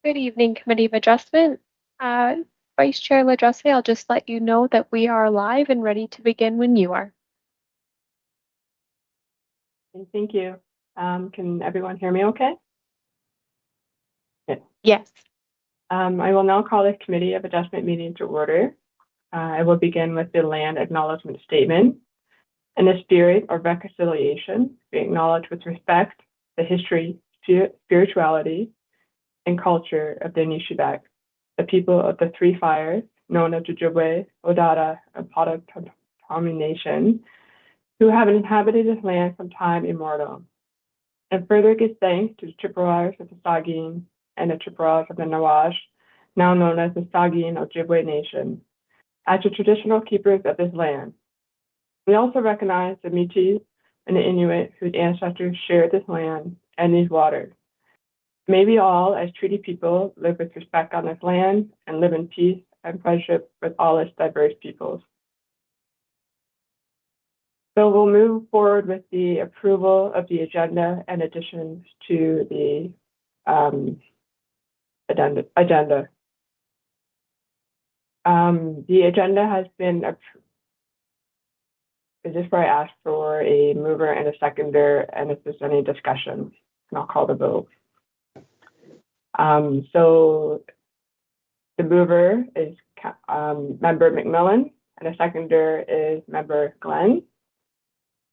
Good evening, Committee of Adjustment. Uh, Vice Chair LaJesse, I'll just let you know that we are live and ready to begin when you are. Thank you. Can everyone hear me okay? Yes. I will now call the Committee of Adjustment meeting to order. I will begin with the land acknowledgement statement. In the spirit of reconciliation, we acknowledge with respect the history, spirituality, and culture of the Anishinaabe, the people of the Three Fires, known as Ojibwe, Odada, and Potawatomi Nation, who have inhabited this land from time immemorial, and further give thanks to the Chippewas of the Saugeen and the Chippewas of the Nawash, now known as the Saugeen Ojibwe Nation, as the traditional keepers of this land. We also recognize the Métis and the Inuit whose ancestors shared this land and these waters. May we all, as treaty people, live with respect on this land and live in peace and friendship with all its diverse peoples. So we'll move forward with the approval of the agenda and additions to the agenda. The agenda has been approved. Is this where I ask for a mover and a seconder, and if there's any discussion, and I'll call the vote. So the mover is Member McMillan, and the seconder is Member Glenn.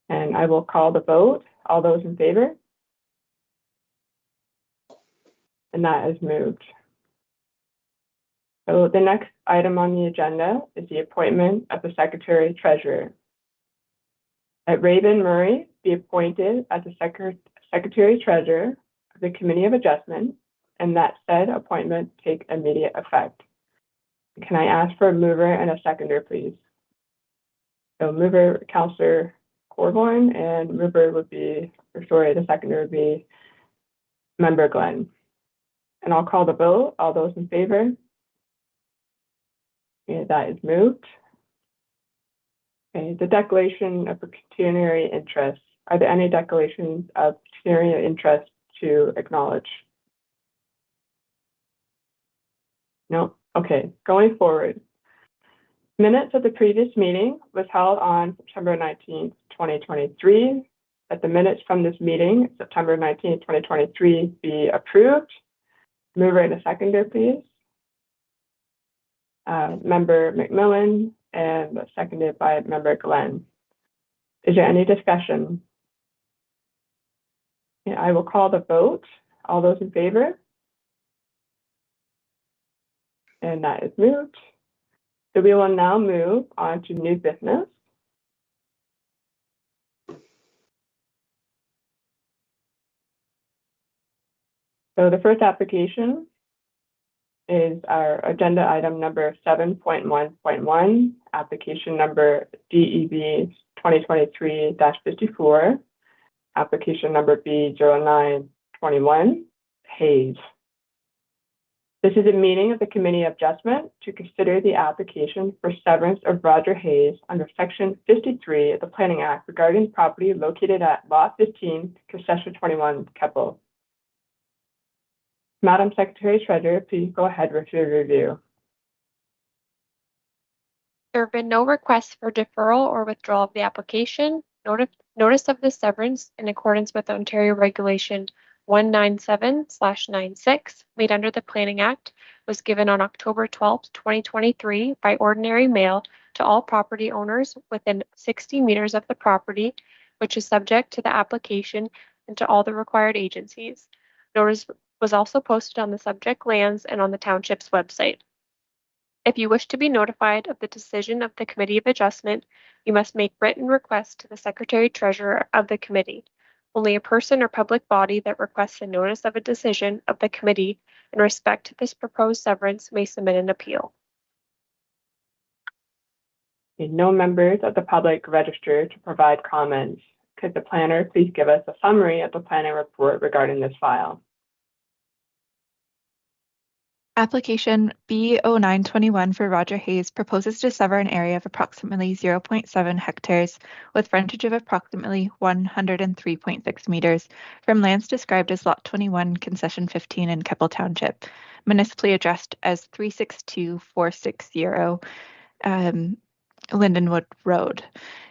And I will call the vote. All those in favor? And that is moved. So the next item on the agenda is the appointment of the Secretary Treasurer. That Raven Murray be appointed as the Secretary Treasurer of the Committee of Adjustment, and that said appointment take immediate effect. Can I ask for a mover and a seconder, please? So mover, Councillor Corborn, and mover would be, the seconder would be Member Glenn. And I'll call the vote. All those in favor? Okay, that is moved. Okay, the declaration of pecuniary interest. Are there any declarations of pecuniary interest to acknowledge? No? Okay, going forward. Minutes of the previous meeting was held on September 19th, 2023. That the minutes from this meeting, September 19th, 2023, be approved. Mover and a seconder, please. Member McMillan, and seconded by Member Glenn. Is there any discussion? Yeah, I will call the vote. All those in favor? And that is moved. So we will now move on to new business. So the first application is our agenda item number 7.1.1, application number DEB 2023-54, application number B0921, Hayes. This is a meeting of the Committee of Adjustment to consider the application for severance of Roger Hayes under Section 53 of the Planning Act regarding property located at Lot 15, Concession 21, Keppel. Madam Secretary Treasurer, please go ahead with your review. There have been no requests for deferral or withdrawal of the application. Notice of the severance in accordance with Ontario Regulation 197/96 made under the Planning Act was given on October 12th, 2023 by ordinary mail to all property owners within 60 meters of the property, which is subject to the application, and to all the required agencies. Notice was also posted on the subject lands and on the township's website. If you wish to be notified of the decision of the Committee of Adjustment, you must make written request to the Secretary Treasurer of the Committee. Only a person or public body that requests a notice of a decision of the Committee in respect to this proposed severance may submit an appeal. No members of the public registered to provide comments. Could the planner please give us a summary of the planning report regarding this file? Application B0921 for Roger Hayes proposes to sever an area of approximately 0.7 hectares with frontage of approximately 103.6 meters from lands described as Lot 21, Concession 15 in Keppel Township, municipally addressed as 362460 Lindenwood Road.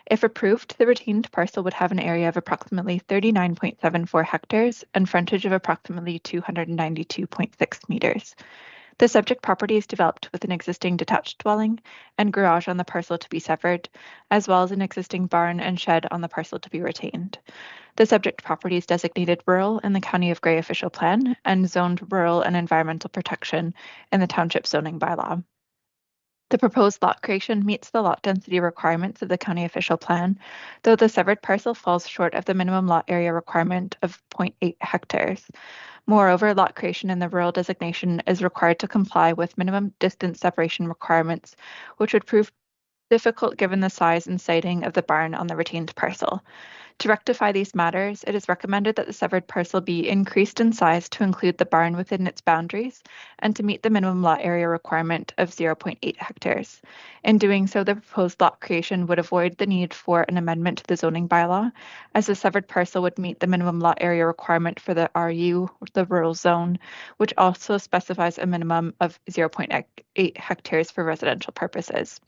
If approved, the retained parcel would have an area of approximately 39.74 hectares and frontage of approximately 292.6 meters. The subject property is developed with an existing detached dwelling and garage on the parcel to be severed, as well as an existing barn and shed on the parcel to be retained. The subject property is designated rural in the County of Grey official plan and zoned rural and environmental protection in the township zoning bylaw. The proposed lot creation meets the lot density requirements of the county official plan, though the severed parcel falls short of the minimum lot area requirement of 0.8 hectares. Moreover, lot creation in the rural designation is required to comply with minimum distance separation requirements, which would prove difficult given the size and siting of the barn on the retained parcel. To rectify these matters, it is recommended that the severed parcel be increased in size to include the barn within its boundaries and to meet the minimum lot area requirement of 0.8 hectares. In doing so, the proposed lot creation would avoid the need for an amendment to the zoning bylaw, as the severed parcel would meet the minimum lot area requirement for the RU, the rural zone, which also specifies a minimum of 0.8 hectares for residential purposes.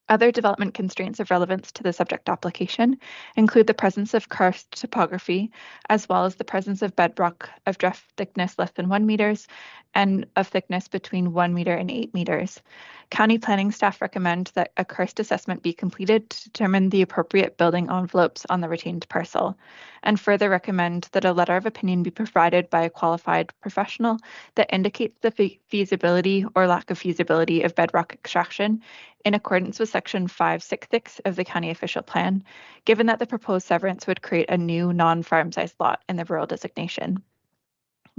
Other development constraints of relevance to the subject application include the presence of karst topography, as well as the presence of bedrock of drift thickness less than 1 meters and of thickness between 1 meter and 8 meters. County planning staff recommend that a karst assessment be completed to determine the appropriate building envelopes on the retained parcel, and further recommend that a letter of opinion be provided by a qualified professional that indicates the feasibility or lack of feasibility of bedrock extraction in accordance with Section 566 of the County Official Plan, given that the proposed severance would create a new non-farm-sized lot in the rural designation.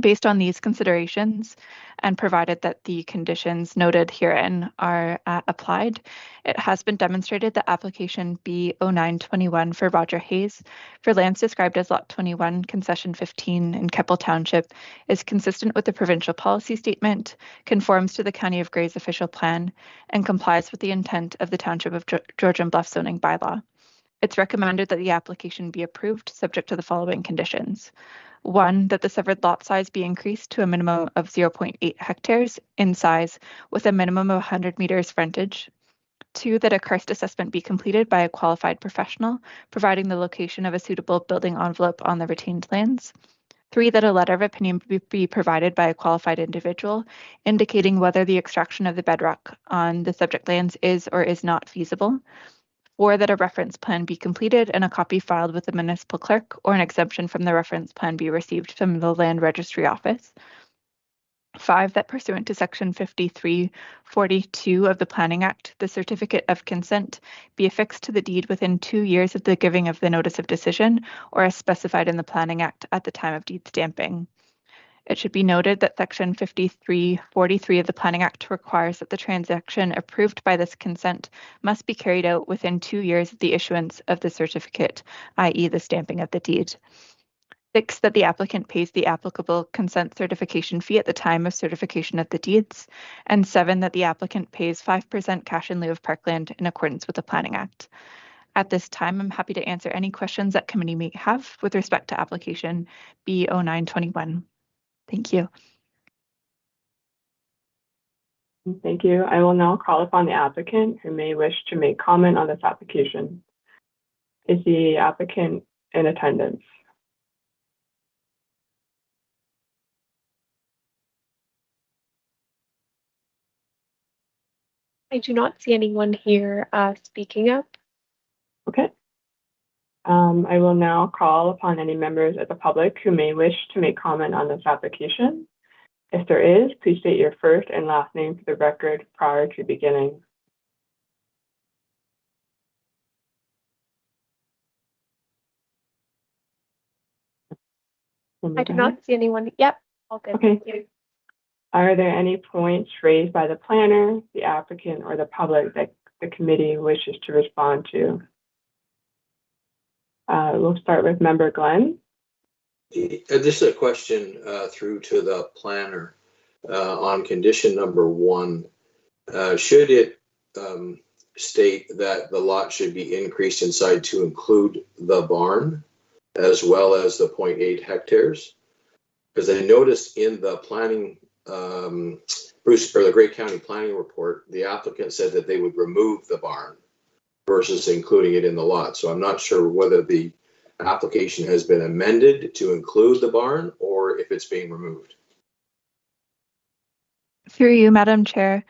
Based on these considerations, and provided that the conditions noted herein are applied, it has been demonstrated that application B0921 for Roger Hayes for lands described as Lot 21, Concession 15 in Keppel Township is consistent with the provincial policy statement, conforms to the County of Grey's official plan, and complies with the intent of the Township of Georgian Bluff zoning bylaw. It's recommended that the application be approved subject to the following conditions. 1, that the severed lot size be increased to a minimum of 0.8 hectares in size with a minimum of 100 meters frontage. 2, that a karst assessment be completed by a qualified professional, providing the location of a suitable building envelope on the retained lands. 3, that a letter of opinion be provided by a qualified individual, indicating whether the extraction of the bedrock on the subject lands is or is not feasible. 4, that a reference plan be completed and a copy filed with the municipal clerk or an exemption from the reference plan be received from the Land Registry Office. 5, that pursuant to Section 5342 of the Planning Act, the certificate of consent be affixed to the deed within 2 years of the giving of the notice of decision or as specified in the Planning Act at the time of deed stamping. It should be noted that Section 5343 of the Planning Act requires that the transaction approved by this consent must be carried out within 2 years of the issuance of the certificate, i.e. the stamping of the deed. 6, that the applicant pays the applicable consent certification fee at the time of certification of the deeds. And 7, that the applicant pays 5% cash in lieu of parkland in accordance with the Planning Act. At this time, I'm happy to answer any questions that committee may have with respect to application B0921. Thank you. Thank you. I will now call upon the applicant who may wish to make comment on this application. Is the applicant in attendance? I do not see anyone here speaking up. Okay. I will now call upon any members of the public who may wish to make comment on this application. If there is, please state your first and last name for the record prior to beginning. I do not see anyone. Yep, all good. Okay. Thank you. Are there any points raised by the planner, the applicant, or the public that the committee wishes to respond to? We'll start with Member Glenn. This is a question through to the planner. on condition number 1, should it state that the lot should be increased inside to include the barn as well as the 0.8 hectares? Because I noticed in the planning, the Grey County Planning Report, the applicant said that they would remove the barn versus including it in the lot. So I'm not sure whether the application has been amended to include the barn or if it's being removed. Through you, Madam Chair,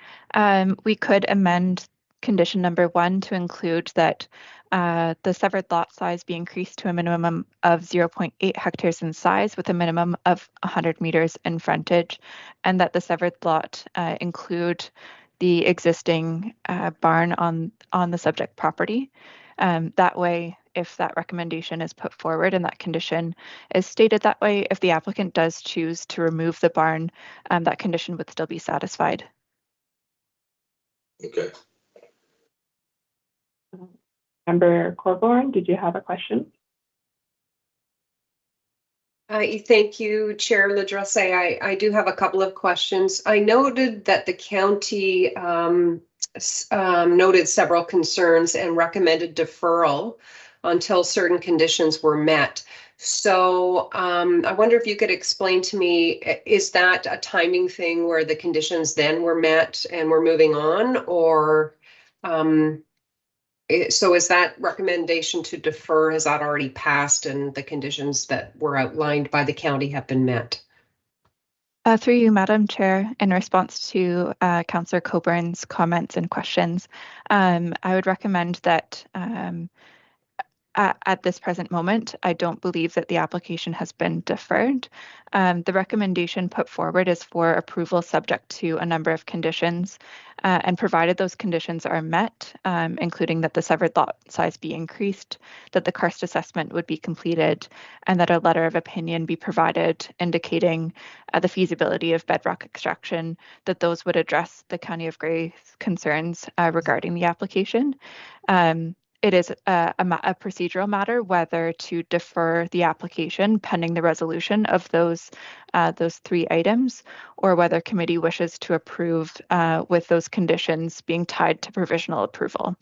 we could amend condition number 1 to include that the severed lot size be increased to a minimum of 0.8 hectares in size with a minimum of 100 meters in frontage, and that the severed lot include the existing barn on the subject property. That way, if that recommendation is put forward and that condition is stated that way, if the applicant does choose to remove the barn, that condition would still be satisfied. Okay. Member Corborn, did you have a question? Thank you, Chair Ladresse. I do have a couple of questions. I noted that the county noted several concerns and recommended deferral until certain conditions were met. So I wonder if you could explain to me, is that a timing thing where the conditions then were met and we're moving on, or so is that recommendation to defer, has that already passed and the conditions that were outlined by the county have been met? Through you, Madam Chair, in response to Councillor Coburn's comments and questions, I would recommend that at this present moment, I don't believe that the application has been deferred. The recommendation put forward is for approval subject to a number of conditions, and provided those conditions are met, including that the severed lot size be increased, that the karst assessment would be completed, and that a letter of opinion be provided indicating the feasibility of bedrock extraction, that those would address the County of Grey's concerns regarding the application. It is a procedural matter whether to defer the application pending the resolution of those 3 items, or whether committee wishes to approve with those conditions being tied to provisional approval.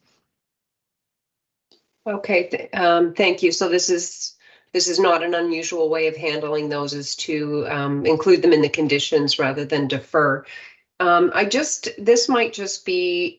Okay, thank you. So this is not an unusual way of handling those, is to include them in the conditions rather than defer. This might just be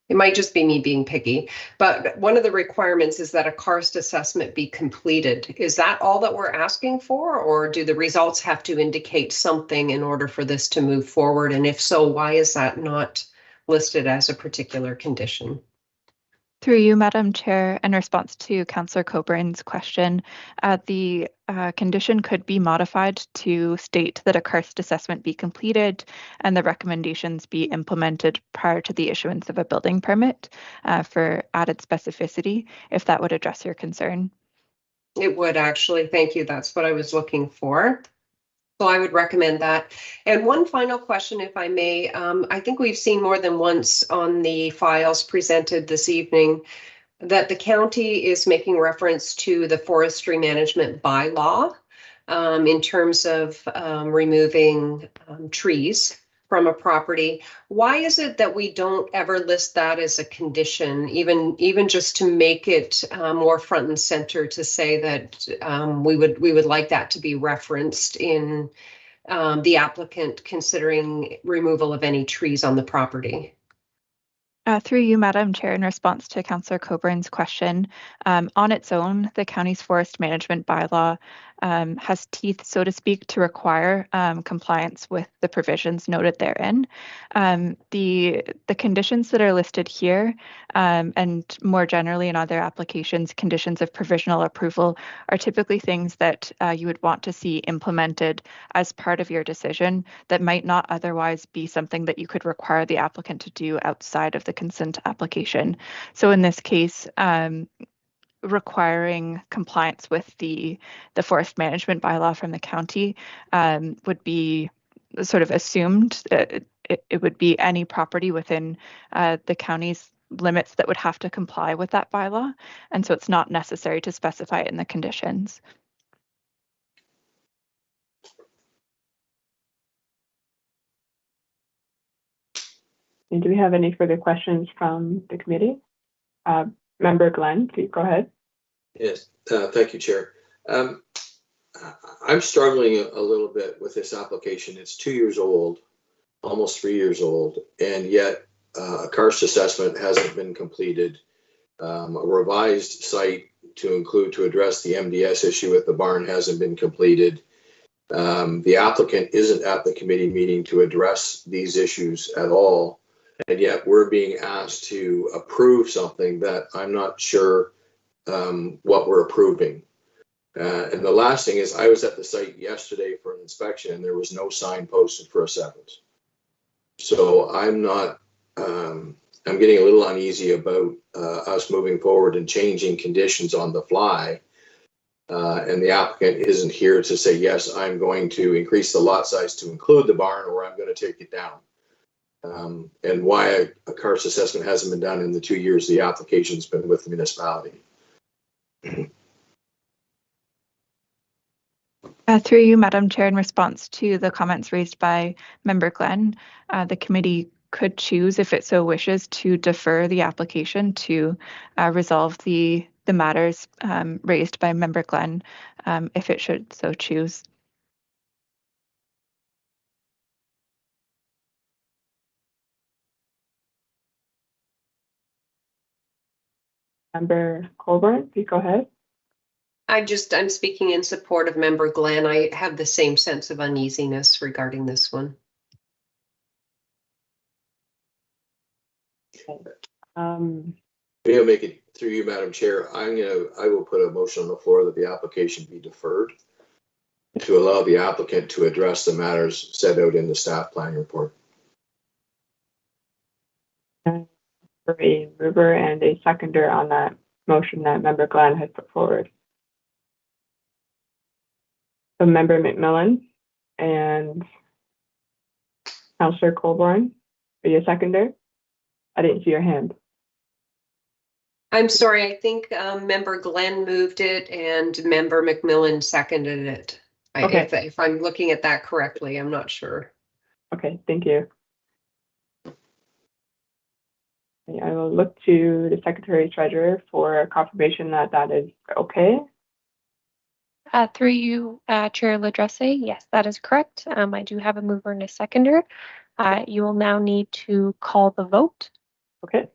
it might just be me being picky, but one of the requirements is that a karst assessment be completed. Is that all that we're asking for, or do the results have to indicate something in order for this to move forward? And if so, why is that not listed as a particular condition? Through you, Madam Chair, in response to Councillor Coburn's question, the condition could be modified to state that a karst assessment be completed and the recommendations be implemented prior to the issuance of a building permit for added specificity, if that would address your concern. It would actually. Thank you. That's what I was looking for. So I would recommend that. And one final question, if I may. I think we've seen more than once on the files presented this evening that the county is making reference to the forestry management bylaw in terms of removing trees from a property. Why is it that we don't ever list that as a condition, even just to make it more front and center, to say that we would like that to be referenced in the applicant considering removal of any trees on the property? Through you, Madam Chair, in response to Councillor Coburn's question, on its own, the county's forest management bylaw has teeth, so to speak, to require compliance with the provisions noted therein. The conditions that are listed here, and more generally in other applications, conditions of provisional approval, are typically things that you would want to see implemented as part of your decision that might not otherwise be something that you could require the applicant to do outside of the consent application. So in this case, requiring compliance with the forest management bylaw from the county would be sort of assumed. It would be any property within the county's limits that would have to comply with that bylaw. And so it's not necessary to specify it in the conditions. And do we have any further questions from the committee? Member Glenn, please go ahead. Yes, thank you, Chair. I'm struggling a little bit with this application. It's 2 years old, almost 3 years old, and yet a karst assessment hasn't been completed. A revised site to address the MDS issue with the barn hasn't been completed. The applicant isn't at the committee meeting to address these issues at all, and yet we're being asked to approve something that I'm not sure what we're approving. And the last thing is, I was at the site yesterday for an inspection and there was no sign posted for a severance. So I'm not, I'm getting a little uneasy about us moving forward and changing conditions on the fly. And the applicant isn't here to say, yes, I'm going to increase the lot size to include the barn, or I'm going to take it down. And why a karst assessment hasn't been done in the 2 years the application's been with the municipality. Through you, Madam Chair, in response to the comments raised by Member Glenn, the committee could choose, if it so wishes, to defer the application to resolve the matters raised by Member Glenn, if it should so choose. Member Colborne, please go ahead. I'm speaking in support of Member Glenn. I have the same sense of uneasiness regarding this one. Maybe I'll make it through you, Madam Chair. I will put a motion on the floor that the application be deferred to allow the applicant to address the matters set out in the staff planning report. For a mover and a seconder on that motion that Member Glenn has put forward. So Member McMillan and Councillor Colborne, are you a seconder? I didn't see your hand. I'm sorry, I think Member Glenn moved it and Member McMillan seconded it. Okay. If I'm looking at that correctly, I'm not sure. Okay, thank you. I will look to the Secretary Treasurer for confirmation that that is okay. Through you, Chair Ladresse, yes, that is correct. I do have a mover and a seconder. You will now need to call the vote. Okay.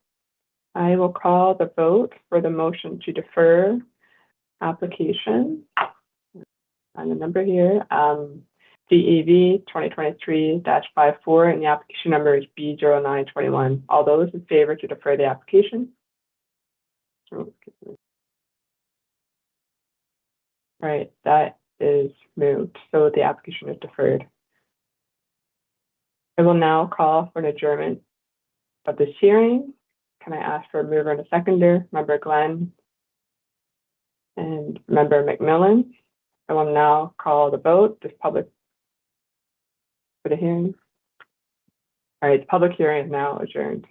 I will call the vote for the motion to defer application. And the number here, DEV 2023-54, and the application number is B0921. All those in favor to defer the application? Right, that is moved, so the application is deferred. I will now call for an adjournment of this hearing. Can I ask for a mover and a seconder? Member Glenn and Member McMillan. I will now call the vote. This public for the hearing. All right, the public hearing is now adjourned.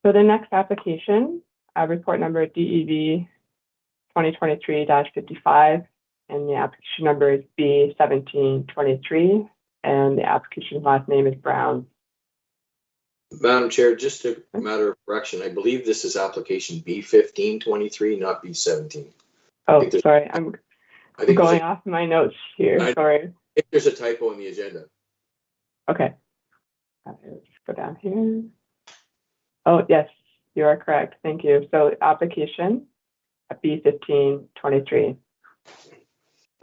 So the next application, report number DEV 2023-55, and the application number is B1723, and the application last name is Brown. Madam Chair, just a matter of correction, I believe this is application B1523, not B17. Oh, sorry, I'm going off my notes here. Sorry. I think there's a typo in the agenda. Okay. Let's go down here. Oh, yes, you are correct. Thank you. So application at B1523.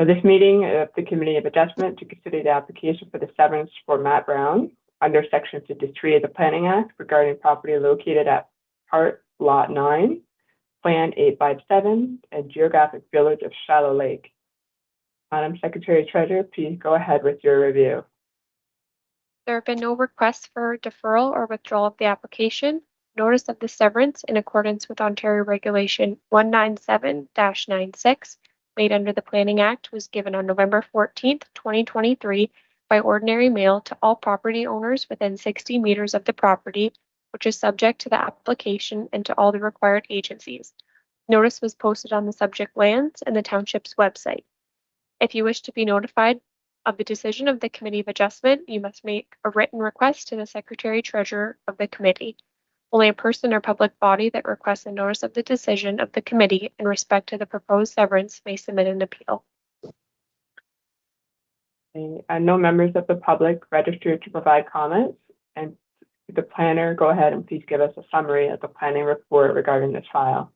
So this meeting of the Committee of Adjustment to consider the application for the severance for Matt Brown under Section 53 of the Planning Act regarding property located at Part Lot 9, Plan 857, and Geographic Village of Shallow Lake. Madam Secretary Treasurer, please go ahead with your review. There have been no requests for deferral or withdrawal of the application. Notice of the severance in accordance with Ontario Regulation 197-96 made under the Planning Act was given on November 14th, 2023 by ordinary mail to all property owners within 60 meters of the property, which is subject to the application and to all the required agencies. Notice was posted on the subject lands and the township's website. If you wish to be notified of the decision of the Committee of Adjustment, you must make a written request to the Secretary Treasurer of the Committee. Only a person or public body that requests a notice of the decision of the committee in respect to the proposed severance may submit an appeal. No members of the public registered to provide comments. And the planner, go ahead and please give us a summary of the planning report regarding this file.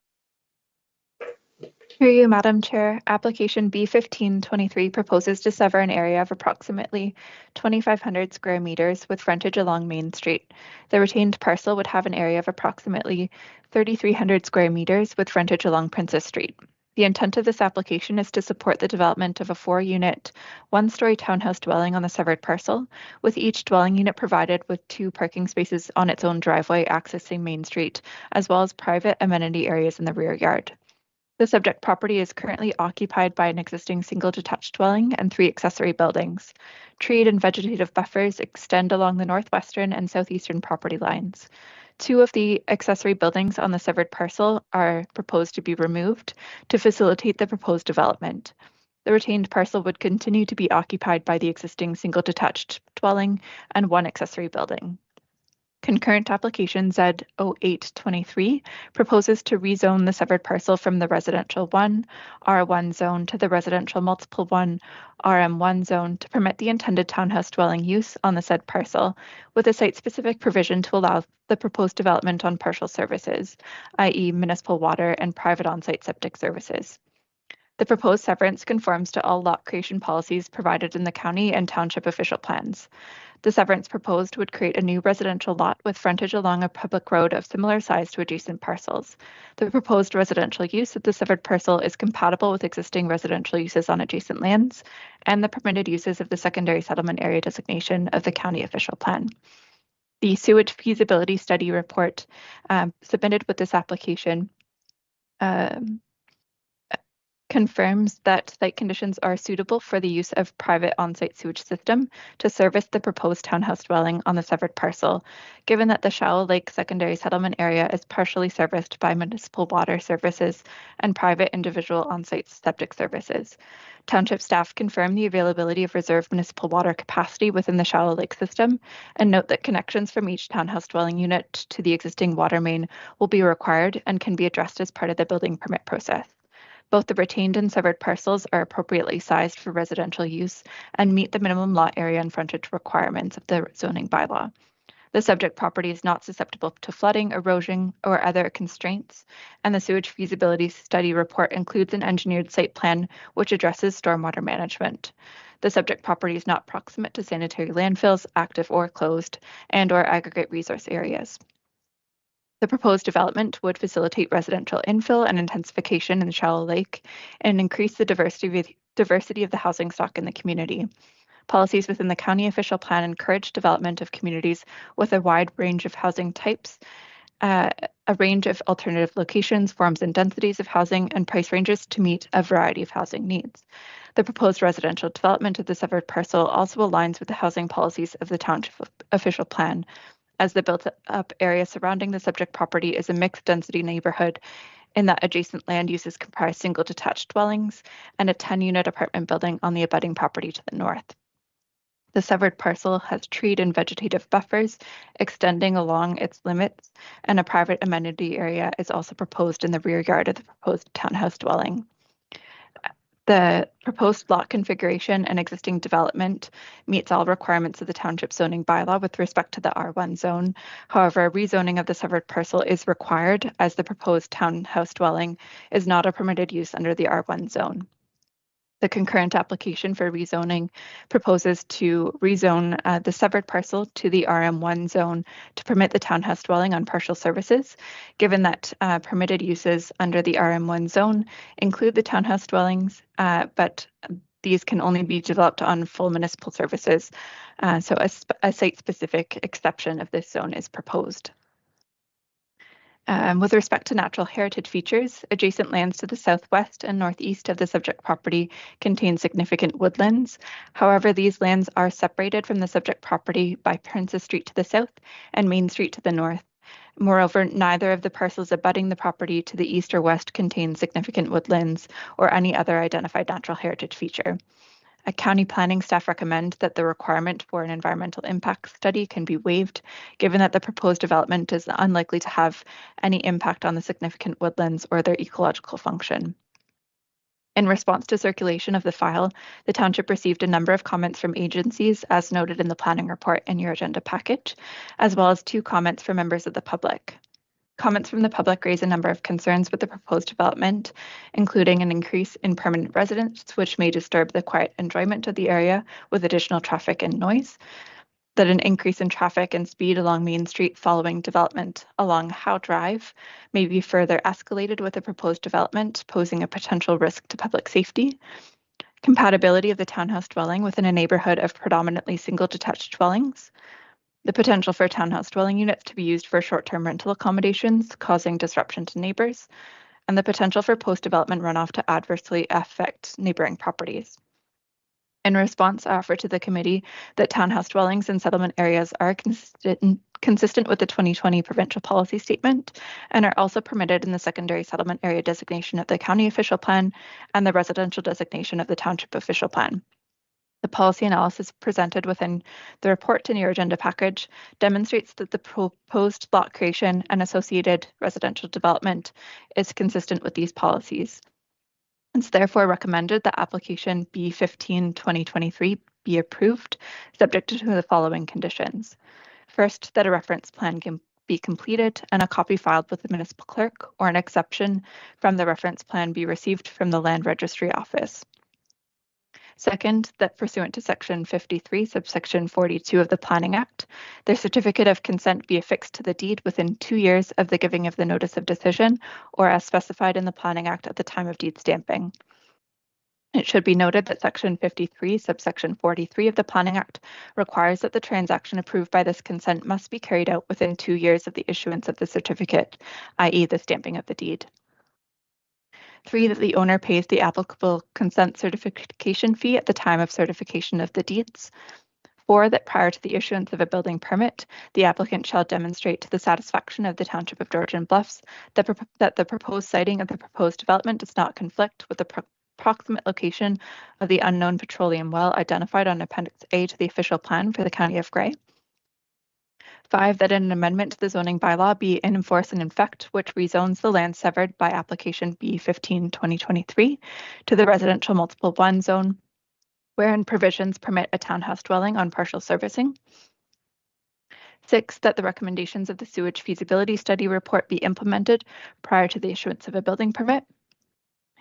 Through you, Madam Chair, application B1523 proposes to sever an area of approximately 2,500 square meters with frontage along Main Street. The retained parcel would have an area of approximately 3,300 square meters with frontage along Princess Street. The intent of this application is to support the development of a 4-unit, 1-story townhouse dwelling on the severed parcel, with each dwelling unit provided with 2 parking spaces on its own driveway accessing Main Street, as well as private amenity areas in the rear yard. The subject property is currently occupied by an existing single detached dwelling and 3 accessory buildings. Treed and vegetative buffers extend along the northwestern and southeastern property lines. 2 of the accessory buildings on the severed parcel are proposed to be removed to facilitate the proposed development. The retained parcel would continue to be occupied by the existing single detached dwelling and 1 accessory building. Concurrent application Z0823 proposes to rezone the severed parcel from the residential 1 R1 zone to the residential multiple 1 RM1 zone to permit the intended townhouse dwelling use on the said parcel, with a site-specific provision to allow the proposed development on partial services, i.e. municipal water and private on-site septic services. The proposed severance conforms to all lot creation policies provided in the county and township official plans. The severance proposed would create a new residential lot with frontage along a public road of similar size to adjacent parcels. The proposed residential use of the severed parcel is compatible with existing residential uses on adjacent lands and the permitted uses of the secondary settlement area designation of the county official plan. The sewage feasibility study report submitted with this application confirms that site conditions are suitable for the use of private on-site sewage system to service the proposed townhouse dwelling on the severed parcel, given that the Shallow Lake secondary settlement area is partially serviced by municipal water services and private individual on-site septic services. Township staff confirm the availability of reserved municipal water capacity within the Shallow Lake system and note that connections from each townhouse dwelling unit to the existing water main will be required and can be addressed as part of the building permit process. Both the retained and severed parcels are appropriately sized for residential use and meet the minimum lot area and frontage requirements of the zoning bylaw. The subject property is not susceptible to flooding, erosion, or other constraints, and the sewage feasibility study report includes an engineered site plan which addresses stormwater management. The subject property is not proximate to sanitary landfills, active or closed, and/or aggregate resource areas. The proposed development would facilitate residential infill and intensification in the Shallow Lake and increase the diversity of the housing stock in the community. Policies within the county official plan encourage development of communities with a wide range of housing types, a range of alternative locations, forms and densities of housing, and price ranges to meet a variety of housing needs. The proposed residential development of the severed parcel also aligns with the housing policies of the township official plan, as the built-up area surrounding the subject property is a mixed-density neighborhood in that adjacent land uses comprise single detached dwellings and a 10-unit apartment building on the abutting property to the north. The severed parcel has treed and vegetative buffers extending along its limits, and a private amenity area is also proposed in the rear yard of the proposed townhouse dwelling. The proposed lot configuration and existing development meets all requirements of the township zoning bylaw with respect to the R1 zone. However, rezoning of the severed parcel is required as the proposed townhouse dwelling is not a permitted use under the R1 zone. The concurrent application for rezoning proposes to rezone the severed parcel to the RM1 zone to permit the townhouse dwelling on partial services, given that permitted uses under the RM1 zone include the townhouse dwellings, but these can only be developed on full municipal services. So a site-specific exception of this zone is proposed. With respect to natural heritage features, adjacent lands to the southwest and northeast of the subject property contain significant woodlands. However, these lands are separated from the subject property by Princess Street to the south and Main Street to the north. Moreover, neither of the parcels abutting the property to the east or west contain significant woodlands or any other identified natural heritage feature. A county planning staff recommend that the requirement for an environmental impact study can be waived, given that the proposed development is unlikely to have any impact on the significant woodlands or their ecological function. In response to circulation of the file, the township received a number of comments from agencies, as noted in the planning report in your agenda package, as well as 2 comments from members of the public. Comments from the public raise a number of concerns with the proposed development, including an increase in permanent residents, which may disturb the quiet enjoyment of the area with additional traffic and noise, that an increase in traffic and speed along Main Street following development along Howe Drive may be further escalated with the proposed development, posing a potential risk to public safety. Compatibility of the townhouse dwelling within a neighborhood of predominantly single detached dwellings. The potential for townhouse dwelling units to be used for short-term rental accommodations, causing disruption to neighbors, and the potential for post-development runoff to adversely affect neighboring properties. In response, I offer to the committee that townhouse dwellings in settlement areas are consistent with the 2020 provincial policy statement and are also permitted in the secondary settlement area designation of the county official plan and the residential designation of the township official plan. The policy analysis presented within the report in your agenda package demonstrates that the proposed lot creation and associated residential development is consistent with these policies. It's therefore recommended that application B15-2023 be approved, subject to the following conditions. First, that a reference plan can be completed and a copy filed with the municipal clerk, or an exception from the reference plan be received from the Land Registry Office. Second, that pursuant to Section 53, subsection 42 of the Planning Act, their certificate of consent be affixed to the deed within 2 years of the giving of the notice of decision, or as specified in the Planning Act at the time of deed stamping. It should be noted that Section 53, subsection 43 of the Planning Act requires that the transaction approved by this consent must be carried out within 2 years of the issuance of the certificate, i.e. the stamping of the deed. 3, that the owner pays the applicable consent certification fee at the time of certification of the deeds. 4, that prior to the issuance of a building permit, the applicant shall demonstrate to the satisfaction of the Township of Georgian Bluffs that the proposed siting of the proposed development does not conflict with the approximate location of the unknown petroleum well identified on Appendix A to the official plan for the County of Grey. 5, that an amendment to the zoning bylaw be in force and in effect, which rezones the land severed by application B15-2023 to the residential multiple 1 zone, wherein provisions permit a townhouse dwelling on partial servicing. 6, that the recommendations of the sewage feasibility study report be implemented prior to the issuance of a building permit.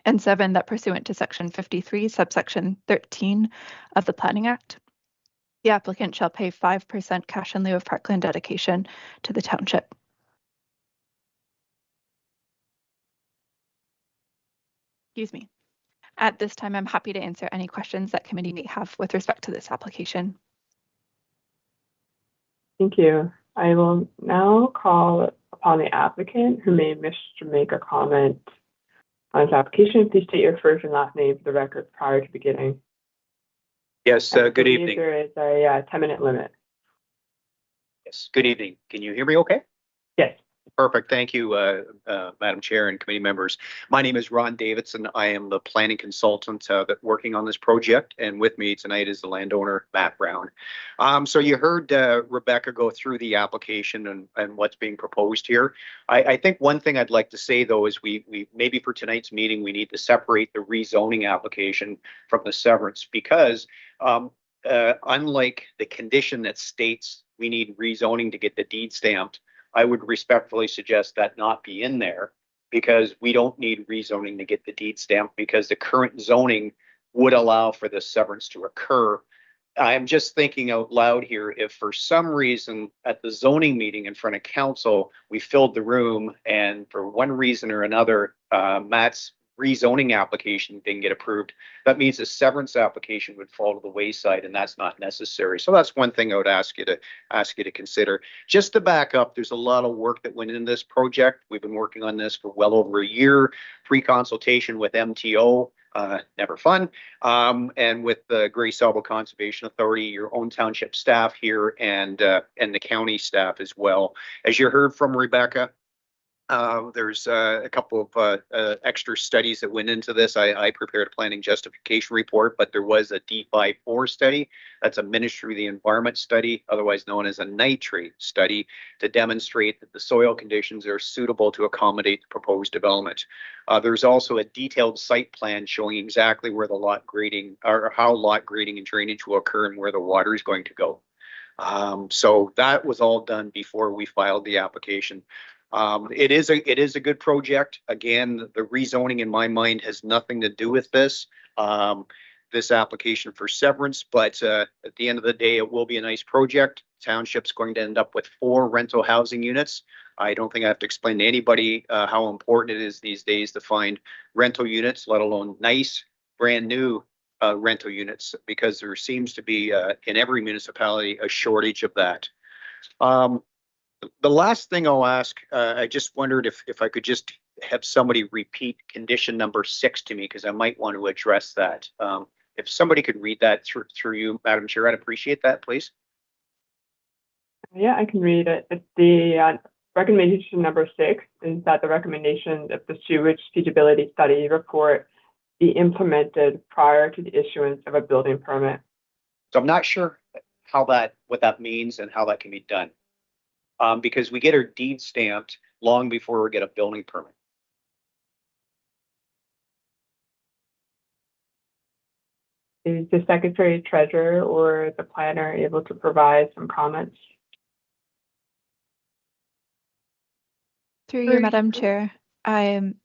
And 7, that pursuant to Section 53, subsection 13 of the Planning Act, the applicant shall pay 5% cash in lieu of parkland dedication to the township. Excuse me. At this time, I'm happy to answer any questions that committee may have with respect to this application. Thank you. I will now call upon the applicant who may wish to make a comment on his application. Please state your first and last name for the record prior to beginning. Yes, good evening. There is a 10-minute limit. Yes, good evening. Can you hear me okay? Yes. Perfect. Thank you, Madam Chair and committee members. My name is Ron Davidson. I am the planning consultant that's working on this project, and with me tonight is the landowner, Matt Brown. So you heard Rebecca go through the application and what's being proposed here. I think one thing I'd like to say, though, is we maybe for tonight's meeting, we need to separate the rezoning application from the severance, because unlike the condition that states we need rezoning to get the deed stamped, I would respectfully suggest that not be in there, because we don't need rezoning to get the deed stamped, because the current zoning would allow for the severance to occur. I'm just thinking out loud here. If for some reason at the zoning meeting in front of council, we filled the room and for one reason or another, Matt's rezoning application didn't get approved, that means the severance application would fall to the wayside, and that's not necessary. So that's one thing I would ask you to consider. Just to back up, there's a lot of work that went into this project. We've been working on this for well over a year, pre-consultation with MTO, never fun, and with the Grey Sauble Conservation Authority, your own township staff here, and the county staff as well. As you heard from Rebecca, There's a couple of extra studies that went into this. I prepared a planning justification report, but there was a D54 study. That's a Ministry of the Environment study, otherwise known as a nitrate study, to demonstrate that the soil conditions are suitable to accommodate the proposed development. There's also a detailed site plan showing exactly where the lot grading or how lot grading and drainage will occur and where the water is going to go. So that was all done before we filed the application. It is a good project. Again, the rezoning in my mind has nothing to do with this application for severance, but at the end of the day, it will be a nice project. Township's going to end up with 4 rental housing units. I don't think I have to explain to anybody how important it is these days to find rental units, let alone nice, brand new rental units, because there seems to be in every municipality a shortage of that. The last thing I'll ask, I just wondered if I could just have somebody repeat condition number 6 to me, because I might want to address that. If somebody could read that through you, Madam Chair, I'd appreciate that, please. Yeah, I can read it. It's the recommendation number 6 is that the recommendation of the sewage feasibility study report be implemented prior to the issuance of a building permit. So I'm not sure what that means and how that can be done. Because we get our deed stamped long before we get a building permit. Is the Secretary Treasurer or the planner able to provide some comments? Through you, Madam Chair, I'm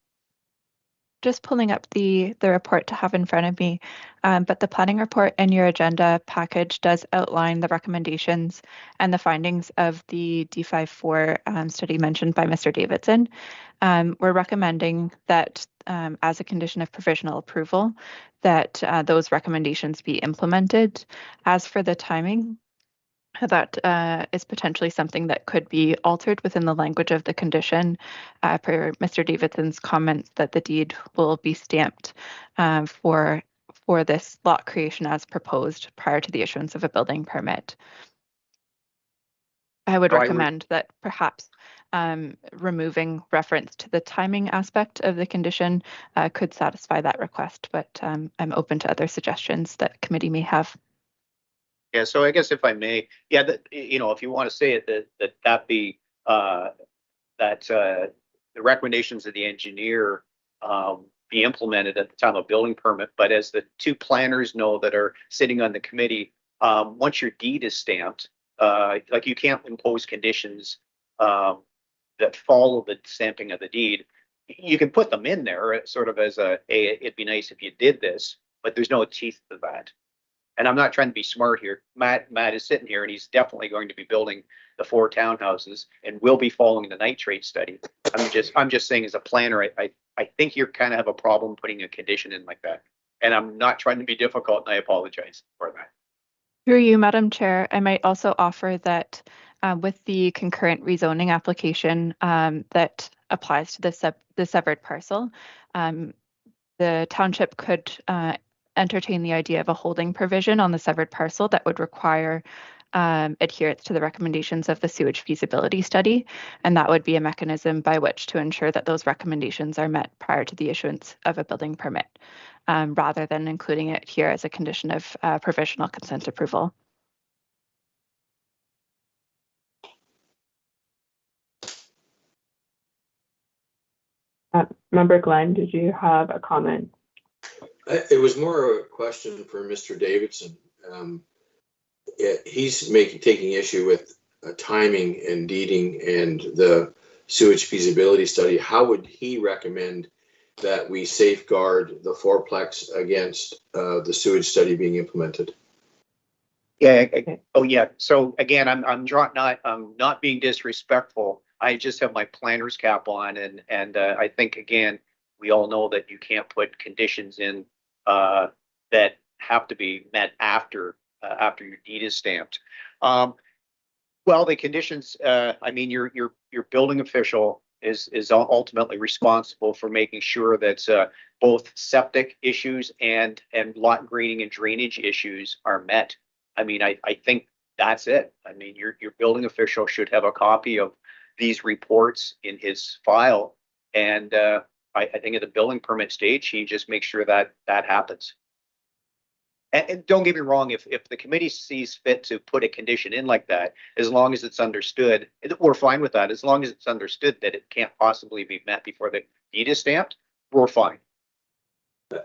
just pulling up the report to have in front of me, but the planning report in your agenda package does outline the recommendations and the findings of the D54 study mentioned by Mr. Davidson. We're recommending that as a condition of provisional approval, that those recommendations be implemented. As for the timing, that is potentially something that could be altered within the language of the condition, per Mr. Davidson's comments that the deed will be stamped for this lot creation as proposed prior to the issuance of a building permit. I would recommend that perhaps removing reference to the timing aspect of the condition could satisfy that request, but I'm open to other suggestions that committee may have. Yeah, so I guess if I may, yeah, if you want to say it, that be the recommendations of the engineer be implemented at the time of building permit. But as the 2 planners know that are sitting on the committee, once your deed is stamped, like you can't impose conditions that follow the stamping of the deed. You can put them in there sort of as hey, it'd be nice if you did this, but there's no teeth to that. And I'm not trying to be smart here. Matt is sitting here and he's definitely going to be building the 4 townhouses and will be following the nitrate study. I'm just saying as a planner, I think you're kind of have a problem putting a condition in like that. And I'm not trying to be difficult and I apologize for that. Through you, Madam Chair, I might also offer that with the concurrent rezoning application that applies to the severed parcel, the township could entertain the idea of a holding provision on the severed parcel that would require adherence to the recommendations of the sewage feasibility study. And that would be a mechanism by which to ensure that those recommendations are met prior to the issuance of a building permit, rather than including it here as a condition of provisional consent approval. Member Glenn, did you have a comment? It was more a question for Mr. Davidson. He's taking issue with timing and deeding and the sewage feasibility study. How would he recommend that we safeguard the 4-plex against the sewage study being implemented? Yeah. Oh, yeah. So again, I'm not being disrespectful. I just have my planner's cap on, and I think again, we all know that you can't put conditions in that have to be met after your deed is stamped. Well, the conditions. I mean, your building official is ultimately responsible for making sure that both septic issues and lot grading and drainage issues are met. I mean, I think that's it. I mean, your building official should have a copy of these reports in his file. And I think at the building permit stage, he just makes sure that that happens. And don't get me wrong, if the committee sees fit to put a condition in like that, as long as it's understood, we're fine with that. As long as it's understood that it can't possibly be met before the deed is stamped, we're fine. Okay,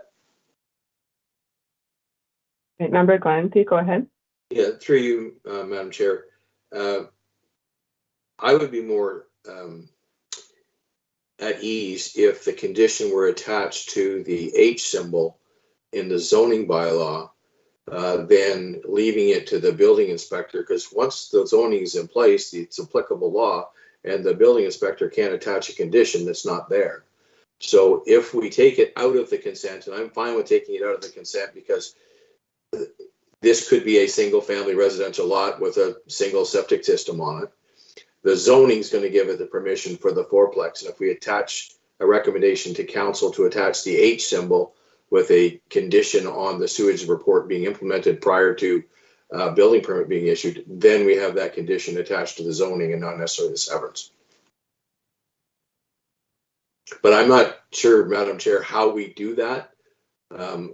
Member Glenn, please go ahead. Yeah, through you, Madam Chair. I would be more at ease if the condition were attached to the H symbol in the zoning bylaw, then leaving it to the building inspector, because once the zoning is in place, it's applicable law, and the building inspector can't attach a condition that's not there. So if we take it out of the consent, and I'm fine with taking it out of the consent because this could be a single family residential lot with a single septic system on it. The zoning is going to give it the permission for the fourplex. And if we attach a recommendation to council to attach the H symbol with a condition on the sewage report being implemented prior to building permit being issued, then we have that condition attached to the zoning and not necessarily the severance. But I'm not sure, Madam Chair, how we do that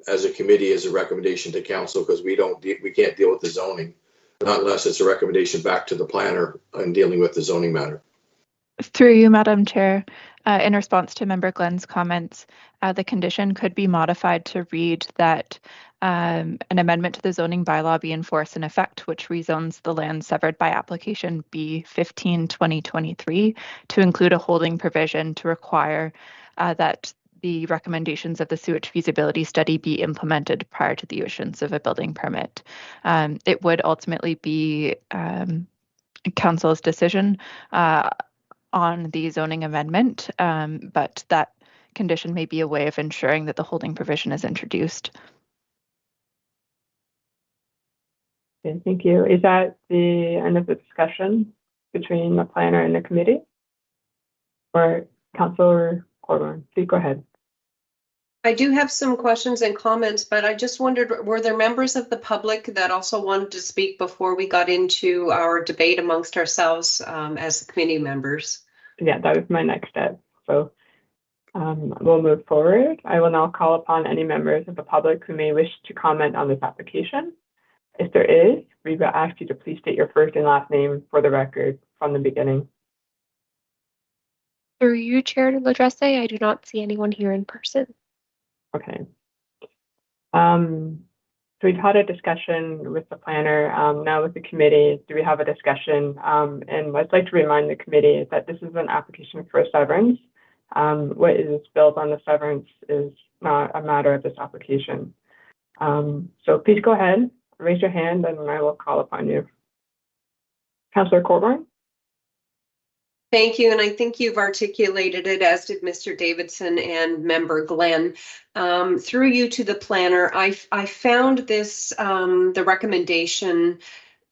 as a committee as a recommendation to council, because we can't deal with the zoning, not unless it's a recommendation back to the planner in dealing with the zoning matter. Through you, Madam Chair, in response to Member Glenn's comments, the condition could be modified to read that an amendment to the zoning bylaw be in force and effect, which rezones the land severed by application B15/2023 to include a holding provision to require that the recommendations of the sewage feasibility study be implemented prior to the issuance of a building permit. It would ultimately be council's decision on the zoning amendment, but that condition may be a way of ensuring that the holding provision is introduced. Okay, thank you. Is that the end of the discussion between the planner and the committee? Or Councillor Corbin, please go ahead. I do have some questions and comments, but I just wondered, were there members of the public that also wanted to speak before we got into our debate amongst ourselves as committee members? Yeah, that was my next step. So we'll move forward. I will now call upon any members of the public who may wish to comment on this application. If there is, we will ask you to please state your first and last name for the record from the beginning. Through you, Chair Ladresse, I do not see anyone here in person. Okay. So we've had a discussion with the planner. Now with the committee, do we have a discussion? And I'd like to remind the committee that this is an application for a severance. What is built on the severance is not a matter of this application. So please go ahead, raise your hand, and I will call upon you. Councillor Coburn? Thank you, and I think you've articulated it, as did Mr. Davidson and Member Glenn. Through you to the planner, I found this, the recommendation,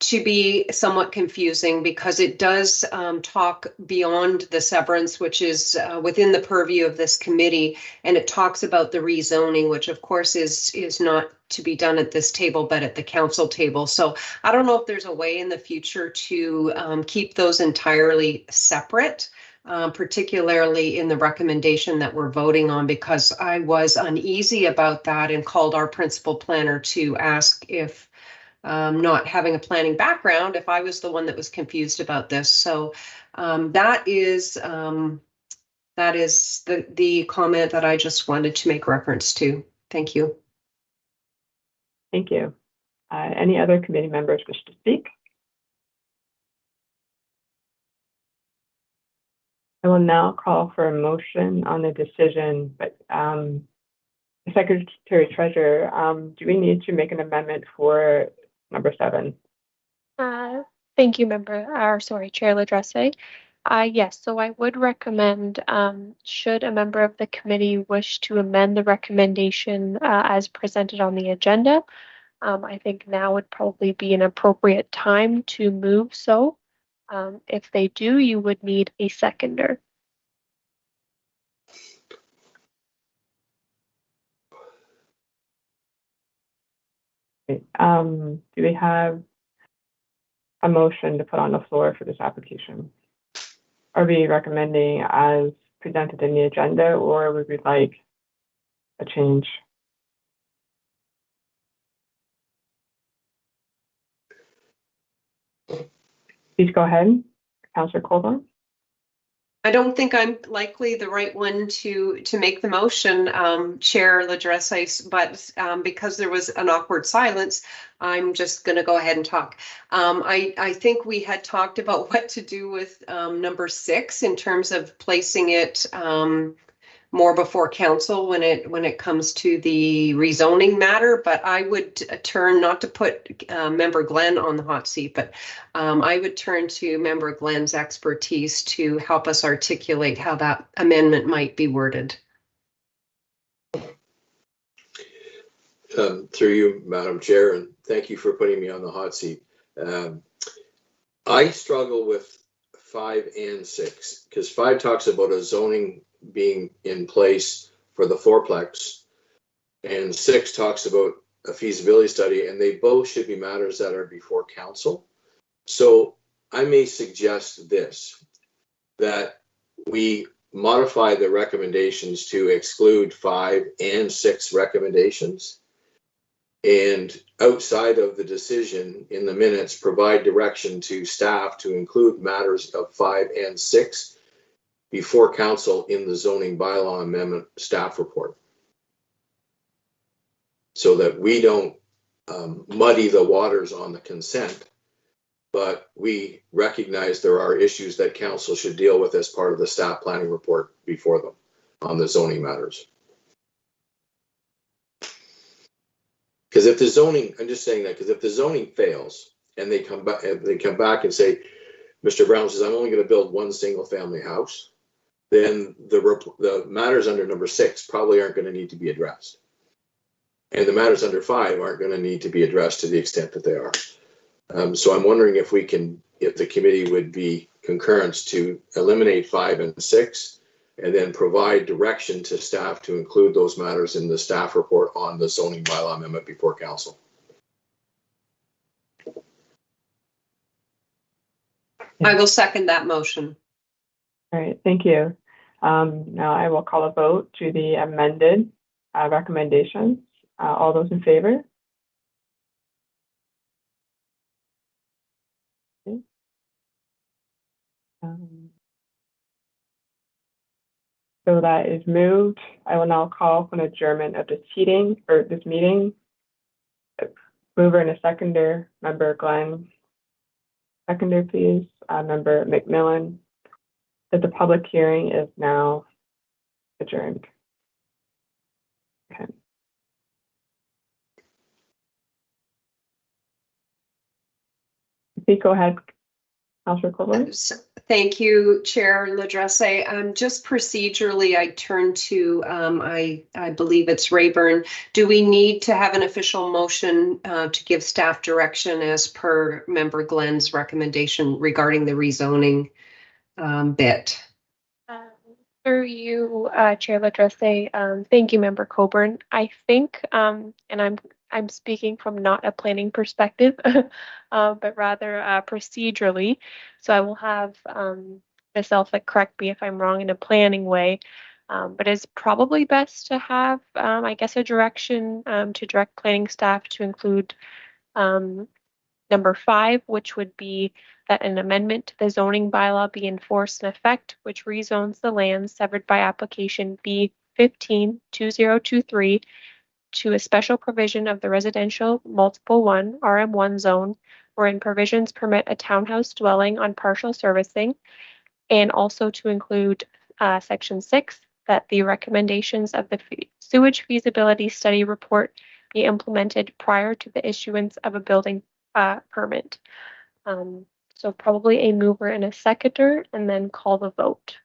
to be somewhat confusing because it does talk beyond the severance, which is within the purview of this committee, and it talks about the rezoning, which of course is not to be done at this table, but at the council table. So I don't know if there's a way in the future to keep those entirely separate, particularly in the recommendation that we're voting on, because I was uneasy about that and called our principal planner to ask if, not having a planning background, if I was the one that was confused about this. So that is the comment that I just wanted to make reference to. Thank you. Thank you. Any other committee members wish to speak? I will now call for a motion on the decision, but Secretary Treasurer, do we need to make an amendment for number 7? Thank you, Chair Ladresse. Yes, so I would recommend, should a member of the committee wish to amend the recommendation as presented on the agenda, I think now would probably be an appropriate time to move so. If they do, you would need a seconder. Do we have a motion to put on the floor for this application? are we recommending as presented in the agenda, or would we like a change? Please go ahead, Councillor Colborne. I don't think I'm likely the right one to make the motion, Chair Ladresse, but because there was an awkward silence, I'm just going to go ahead and talk. I think we had talked about what to do with number 6 in terms of placing it more before council when it comes to the rezoning matter, but I would turn, not to put Member Glenn on the hot seat, but I would turn to Member Glenn's expertise to help us articulate how that amendment might be worded. Through you, Madam Chair, and thank you for putting me on the hot seat. I struggle with 5 and 6 because 5 talks about a zoning being in place for the fourplex, and 6 talks about a feasibility study, and they both should be matters that are before council. So I may suggest this, that we modify the recommendations to exclude 5 and 6 recommendations, and outside of the decision in the minutes, provide direction to staff to include matters of 5 and 6 before council in the zoning bylaw amendment staff report, so that we don't muddy the waters on the consent, but we recognize there are issues that council should deal with as part of the staff planning report before them on the zoning matters. Because if the zoning, I'm just saying that because if the zoning fails and they come back and say, Mr. Brown says, I'm only going to build one single family house, then the matters under number 6 probably aren't going to need to be addressed. And the matters under 5 aren't going to need to be addressed to the extent that they are. So I'm wondering if the committee would be concurrence to eliminate 5 and 6 and then provide direction to staff to include those matters in the staff report on the zoning bylaw amendment before council. I will second that motion. All right, thank you. Now I will call a vote to the amended recommendations. All those in favor? Okay. So that is moved. I will now call for an adjournment of this meeting. Mover and a seconder, Member Glenn. Seconder, please. Member McMillan. That the public hearing is now adjourned. Okay. Please go ahead, Councillor Colborne. Thank you, Chair Ladresse. Just procedurally, I turn to, I believe it's Rayburn. Do we need to have an official motion to give staff direction as per Member Glenn's recommendation regarding the rezoning bit? Through you, Chair Ladresse, thank you, Member Coburn. I think, and I'm speaking from not a planning perspective, but rather procedurally. So I will have Ms. Elphick correct me if I'm wrong in a planning way, but it's probably best to have, I guess, a direction to direct planning staff to include number 5, which would be that an amendment to the zoning bylaw be enforced in effect, which rezones the land severed by application B15-2023 to a special provision of the residential multiple 1 RM1 zone, wherein provisions permit a townhouse dwelling on partial servicing, and also to include section 6, that the recommendations of the sewage feasibility study report be implemented prior to the issuance of a building permit. So probably a mover and a seconder, and then call the vote.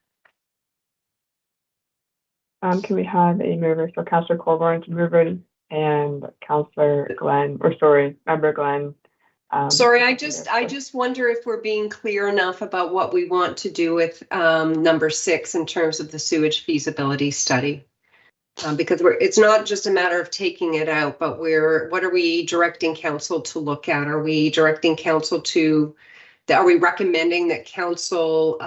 Can we have a mover? So Councillor Colborne to move in, and Councillor Glenn, or sorry, Member Glenn. Sorry, I just wonder if we're being clear enough about what we want to do with number 6 in terms of the sewage feasibility study. Because it's not just a matter of taking it out, but what are we directing council to look at? Are we directing council to, are we recommending that council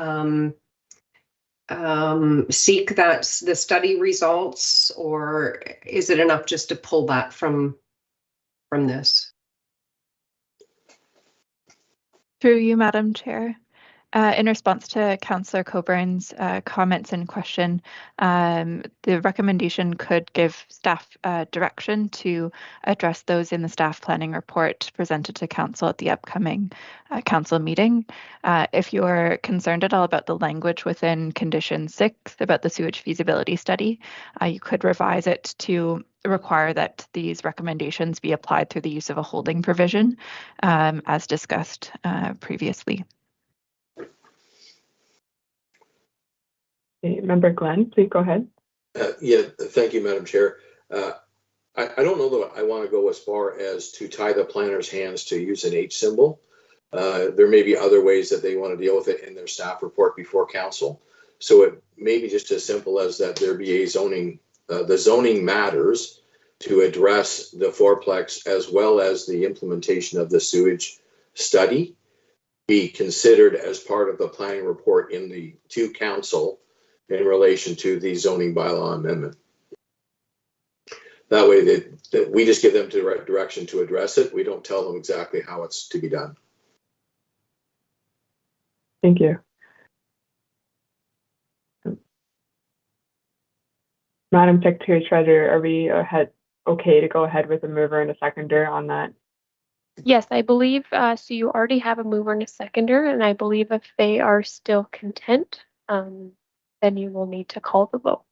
seek the study results, or is it enough just to pull that from this? Through you, Madam Chair. In response to Councillor Coburn's comments and question, the recommendation could give staff direction to address those in the staff planning report presented to Council at the upcoming Council meeting. If you're concerned at all about the language within Condition 6 about the sewage feasibility study, you could revise it to require that these recommendations be applied through the use of a holding provision, as discussed previously. Member Glenn, please go ahead. Yeah, thank you, Madam Chair. I don't know that I want to go as far as to tie the planner's hands to use an H symbol. There may be other ways that they want to deal with it in their staff report before council. So it may be just as simple as that there be a zoning, the zoning matters to address the fourplex as well as the implementation of the sewage study be considered as part of the planning report to council in relation to the zoning bylaw amendment. That way that we just give them direct direction to address it. We don't tell them exactly how it's to be done. Thank you. Madam Secretary Treasurer, are we okay to go ahead with a mover and a seconder on that? Yes, I believe so. You already have a mover and a seconder, and I believe if they are still content, then you will need to call the vote.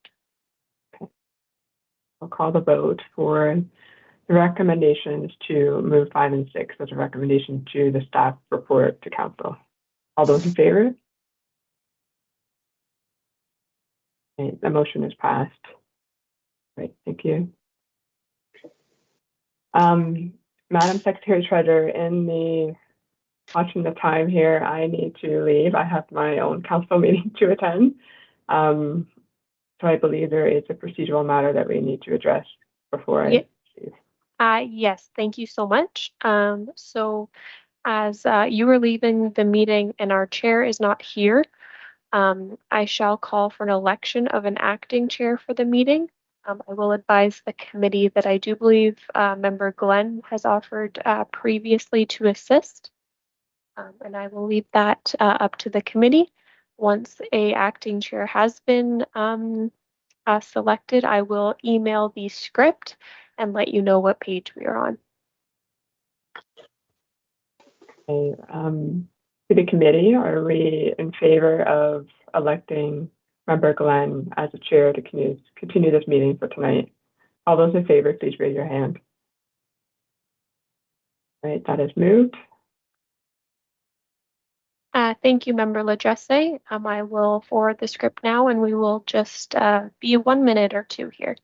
Okay. I'll call the vote for the recommendations to move 5 and 6 as a recommendation to the staff report to council. All those in favor? Okay, the motion is passed. Great, thank you. Madam Secretary Treasurer, watching the time here, I need to leave. I have my own council meeting to attend. So I believe there is a procedural matter that we need to address before I leave. Yes, thank you so much. So as you are leaving the meeting and our chair is not here, I shall call for an election of an acting chair for the meeting. I will advise the committee that I do believe Member Glenn has offered previously to assist, and I will leave that up to the committee. Once a acting chair has been selected, I will email the script and let you know what page we are on. Okay, to the committee, are we in favor of electing Member Glenn as a chair to continue this meeting for tonight? All those in favor, please raise your hand. All right, that is moved. Thank you, Member Ladresse. I will forward the script now, and we will just be 1 minute or two here.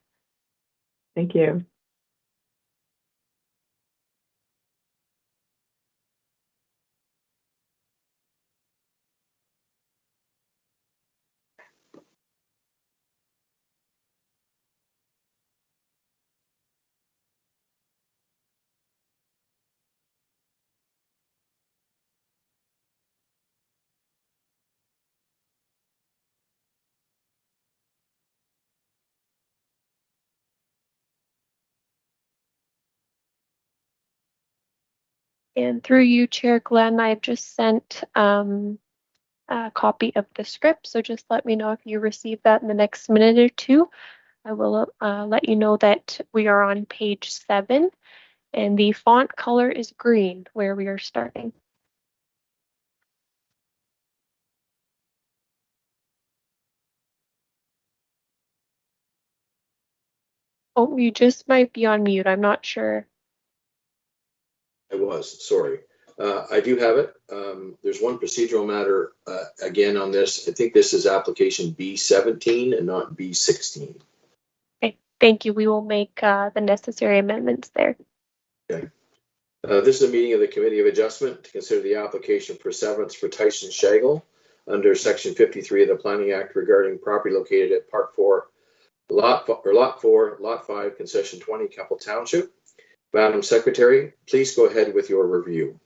Thank you. And through you, Chair Glenn, I've just sent a copy of the script, so just let me know if you receive that in the next minute or two. I will let you know that we are on page 7, and the font color is green where we are starting. Oh, you just might be on mute. I'm not sure. I was, sorry. I do have it. There's one procedural matter again on this. I think this is application B17 and not B16. Okay, thank you. We will make the necessary amendments there. Okay. This is a meeting of the Committee of Adjustment to consider the application for severance for Tyson Shagel under Section 53 of the Planning Act regarding property located at Part 4, Lot 4, Lot 5, Concession 20, Keppel Township. Madam Secretary, please go ahead with your review.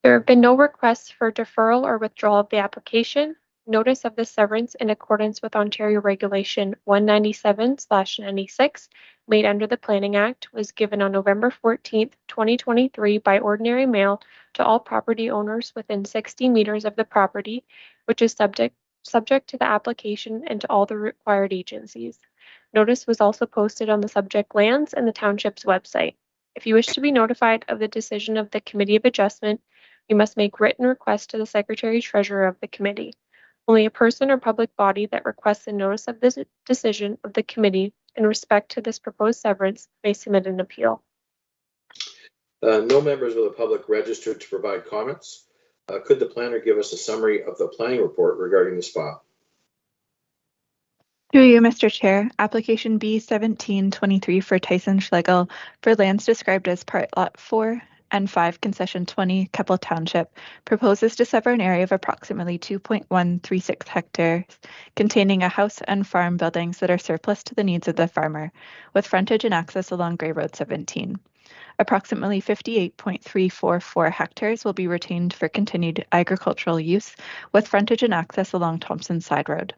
There have been no requests for deferral or withdrawal of the application. Notice of the severance in accordance with Ontario Regulation 197/96 made under the Planning Act was given on November 14th, 2023 by ordinary mail to all property owners within 60 meters of the property, which is subject to the application and to all the required agencies. Notice was also posted on the subject lands and the township's website. If you wish to be notified of the decision of the Committee of Adjustment, you must make written request to the Secretary Treasurer of the committee. Only a person or public body that requests a notice of this decision of the committee in respect to this proposed severance may submit an appeal. No members of the public registered to provide comments. Could the planner give us a summary of the planning report regarding this file? Through you, Mr. Chair, application B1723 for Tyson Schlegel for lands described as Part Lot 4 and 5, Concession 20, Keppel Township, proposes to sever an area of approximately 2.136 hectares containing a house and farm buildings that are surplus to the needs of the farmer, with frontage and access along Grey Road 17. Approximately 58.344 hectares will be retained for continued agricultural use, with frontage and access along Thompson Side Road.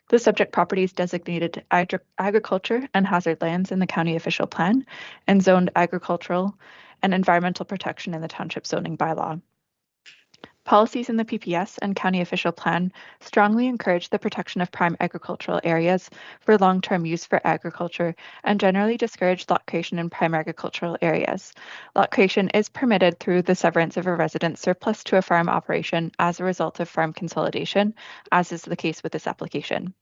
The subject property is designated agriculture and hazard lands in the county official plan and zoned agricultural and environmental protection in the township zoning bylaw. Policies in the PPS and county official plan strongly encourage the protection of prime agricultural areas for long-term use for agriculture and generally discourage lot creation in prime agricultural areas. Lot creation is permitted through the severance of a residence surplus to a farm operation as a result of farm consolidation, as is the case with this application.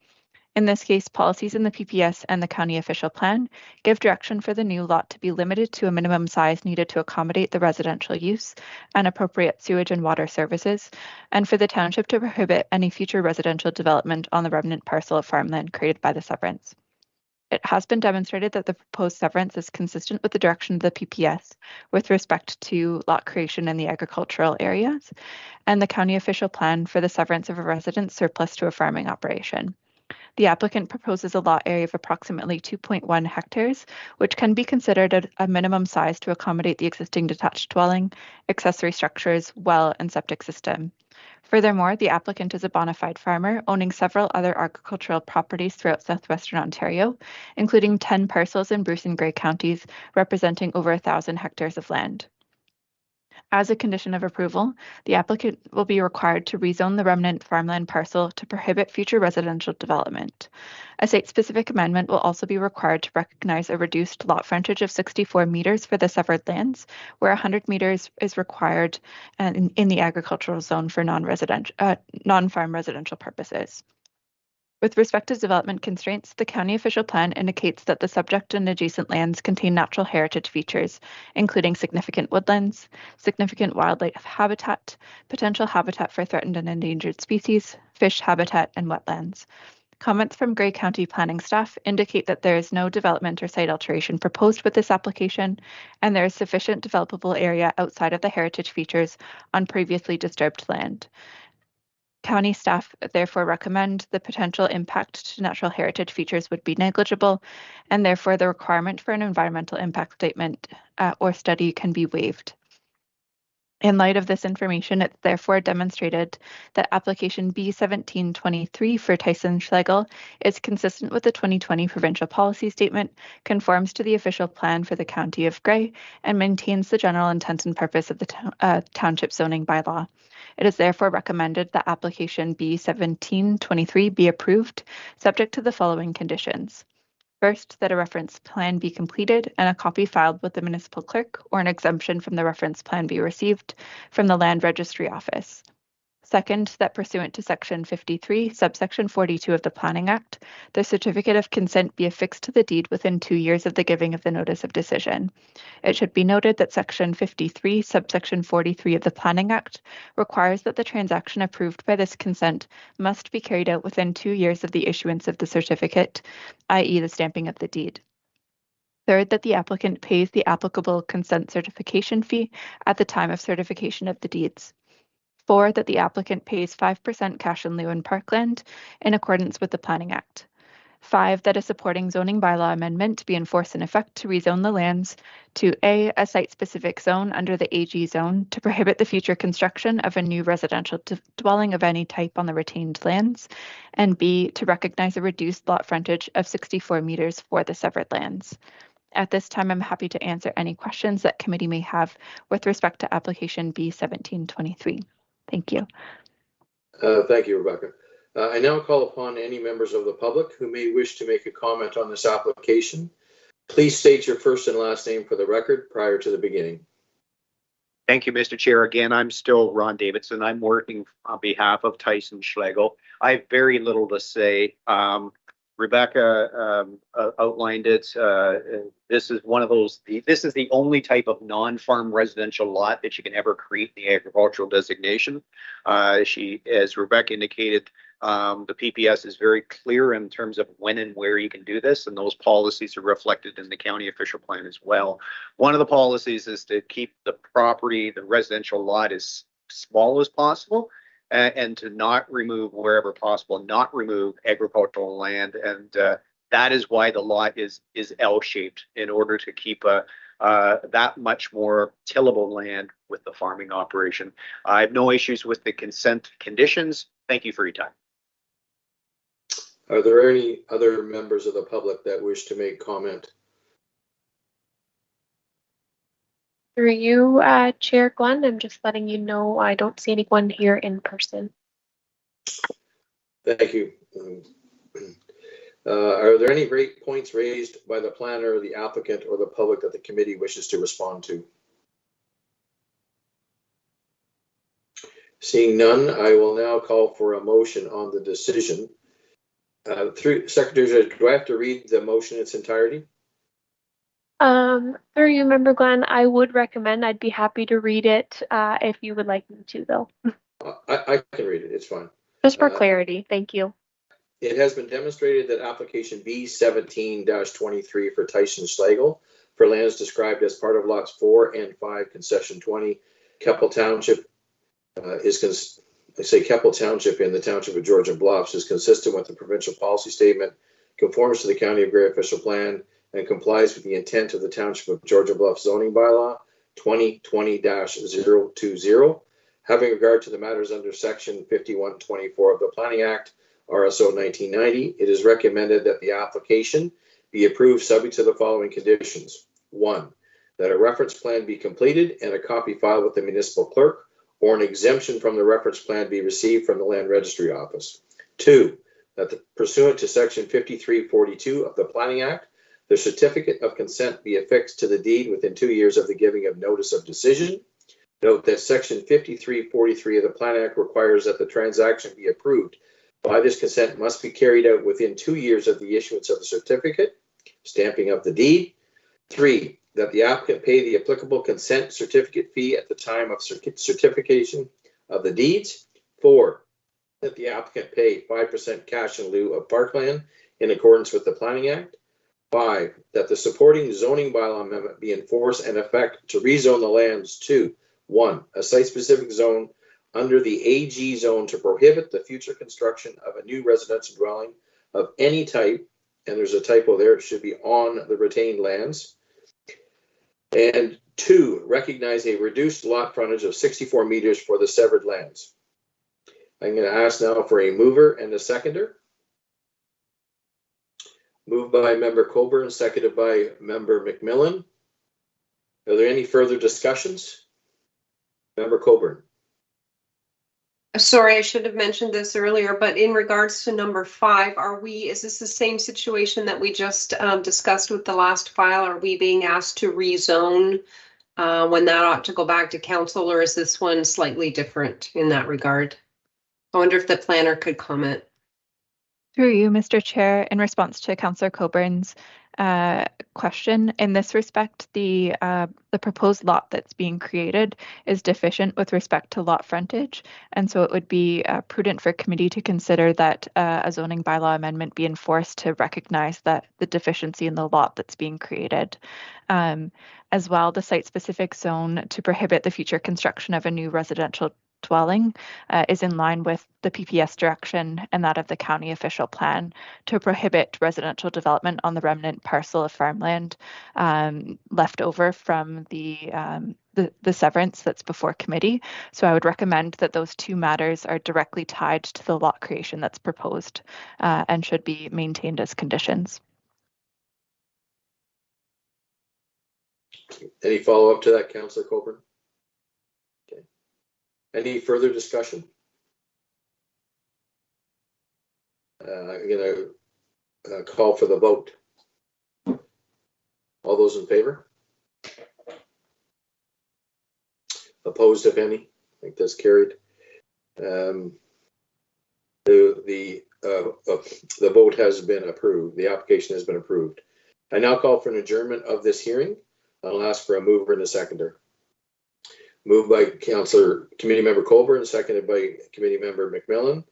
In this case, policies in the PPS and the county official plan give direction for the new lot to be limited to a minimum size needed to accommodate the residential use and appropriate sewage and water services, and for the township to prohibit any future residential development on the remnant parcel of farmland created by the severance. It has been demonstrated that the proposed severance is consistent with the direction of the PPS with respect to lot creation in the agricultural areas and the county official plan for the severance of a residence surplus to a farming operation. The applicant proposes a lot area of approximately 2.1 hectares, which can be considered a minimum size to accommodate the existing detached dwelling, accessory structures, well, and septic system. Furthermore, the applicant is a bona fide farmer owning several other agricultural properties throughout southwestern Ontario, including 10 parcels in Bruce and Grey counties, representing over 1,000 hectares of land. As a condition of approval, the applicant will be required to rezone the remnant farmland parcel to prohibit future residential development. A site-specific amendment will also be required to recognize a reduced lot frontage of 64 meters for the severed lands, where 100 meters is required in the agricultural zone for non-farm residential purposes. With respect to development constraints, the county official plan indicates that the subject and adjacent lands contain natural heritage features, including significant woodlands, significant wildlife habitat, potential habitat for threatened and endangered species, fish habitat, and wetlands. Comments from Grey County planning staff indicate that there is no development or site alteration proposed with this application, and there is sufficient developable area outside of the heritage features on previously disturbed land. County staff therefore recommend the potential impact to natural heritage features would be negligible, and therefore the requirement for an environmental impact statement or study can be waived. In light of this information, it's therefore demonstrated that application B1723 for Tyson Schlegel is consistent with the 2020 provincial policy statement, conforms to the official plan for the County of Grey, and maintains the general intent and purpose of the township zoning bylaw. It is therefore recommended that application B1723 be approved, subject to the following conditions. First, that a reference plan be completed and a copy filed with the municipal clerk or an exemption from the reference plan be received from the Land Registry Office. Second, that pursuant to Section 53, subsection 42 of the Planning Act, the certificate of consent be affixed to the deed within 2 years of the giving of the notice of decision. It should be noted that Section 53, subsection 43 of the Planning Act requires that the transaction approved by this consent must be carried out within 2 years of the issuance of the certificate, i.e. the stamping of the deed. Third, that the applicant pays the applicable consent certification fee at the time of certification of the deeds. 4, that the applicant pays 5% cash in lieu in parkland in accordance with the Planning Act. 5, that a supporting zoning bylaw amendment be in force and effect to rezone the lands to A, a site-specific zone under the AG zone to prohibit the future construction of a new residential dwelling of any type on the retained lands, and B, to recognize a reduced lot frontage of 64 meters for the severed lands. At this time, I'm happy to answer any questions that committee may have with respect to application B1723. Thank you. Thank you, Rebecca. I now call upon any members of the public who may wish to make a comment on this application. Please state your first and last name for the record prior to the beginning. Thank you, Mr. Chair. Again, I'm still Ron Davidson. I'm working on behalf of Tyson Schlegel. I have very little to say. Rebecca outlined it. This is one of those, this is the only type of non-farm residential lot that you can ever create the agricultural designation. As Rebecca indicated, the PPS is very clear in terms of when and where you can do this, and those policies are reflected in the county official plan as well. One of the policies is to keep the property, the residential lot, as small as possible, and to not remove wherever possible, not remove agricultural land. And that is why the lot is L-shaped, in order to keep that much more tillable land with the farming operation. I have no issues with the consent conditions. Thank you for your time. Are there any other members of the public that wish to make comment? Through you, Chair Glenn, I'm just letting you know I don't see anyone here in person. Thank you. Are there any points raised by the planner, the applicant, or the public that the committee wishes to respond to? Seeing none, I will now call for a motion on the decision. Through Secretary, do I have to read the motion in its entirety? Through you, Member Glenn, I would recommend, I'd be happy to read it if you would like me to, though. I can read it, it's fine. Just for clarity, thank you. It has been demonstrated that application B17-23 for Tyson Schlegel for lands described as part of lots 4 and 5, concession 20, Keppel Township Keppel Township in the Township of Georgian Bluffs is consistent with the provincial policy statement, conforms to the County of Grey official plan, and complies with the intent of the Township of Georgian Bluffs zoning bylaw 2020-020. Having regard to the matters under section 5124 of the Planning Act, RSO 1990, it is recommended that the application be approved subject to the following conditions. 1, that a reference plan be completed and a copy filed with the municipal clerk, or an exemption from the reference plan be received from the Land Registry Office. 2, that pursuant to section 5342 of the Planning Act, the certificate of consent be affixed to the deed within 2 years of the giving of notice of decision. Note that section 5343 of the Planning Act requires that the transaction be approved by this consent must be carried out within 2 years of the issuance of the certificate, stamping of the deed. 3, that the applicant pay the applicable consent certificate fee at the time of certification of the deeds. 4, that the applicant pay 5% cash in lieu of parkland in accordance with the Planning Act. 5, that the supporting zoning bylaw amendment be in force and effect to rezone the lands to 1, a site-specific zone under the AG zone to prohibit the future construction of a new residential dwelling of any type, and there's a typo there, it should be on the retained lands. And 2, recognize a reduced lot frontage of 64 meters for the severed lands. I'm going to ask now for a mover and a seconder. Moved by Member Coburn, seconded by Member McMillan. Are there any further discussions? Member Coburn. Sorry, I should have mentioned this earlier, but in regards to number 5, is this the same situation that we just discussed with the last file? Are we being asked to rezone when that ought to go back to council, or is this one slightly different in that regard? I wonder if the planner could comment. Through you, Mr. Chair, in response to Councillor Coburn's question, in this respect, the proposed lot that's being created is deficient with respect to lot frontage, and so it would be prudent for committee to consider that a zoning bylaw amendment be enforced to recognize that the deficiency in the lot that's being created. As well, the site-specific zone to prohibit the future construction of a new residential dwelling is in line with the PPS direction and that of the county official plan to prohibit residential development on the remnant parcel of farmland left over from the severance that's before committee. So I would recommend that those two matters are directly tied to the lot creation that's proposed and should be maintained as conditions. Any follow-up to that, Councillor Coburn? Okay. Any further discussion? I'm going to call for the vote. All those in favor? Opposed, if any? I think that's carried. The vote has been approved. The application has been approved. I now call for an adjournment of this hearing. I'll ask for a mover and a seconder. Moved by Councillor Committee Member Colburn, seconded by Committee Member McMillan.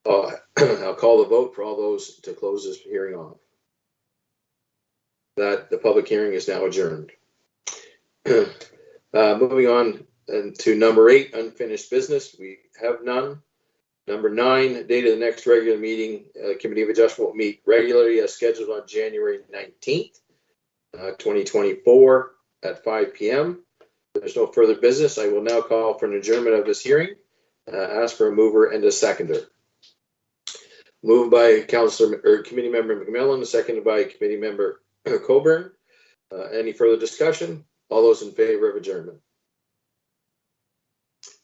I'll call the vote for all those to close this hearing off. That the public hearing is now adjourned. Moving on to number 8, unfinished business. We have none. Number 9, date of the next regular meeting. Committee of Adjustment will meet regularly as scheduled on January 19th, 2024 at 5 p.m. There's no further business. I will now call for an adjournment of this hearing. Ask for a mover and a seconder. Moved by Committee Member McMillan, seconded by Committee Member Coburn. Any further discussion? All those in favor of adjournment.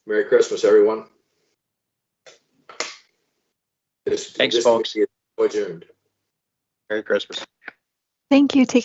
Merry Christmas, everyone. Thanks, folks. Adjourned. Merry Christmas. Thank you. Take care.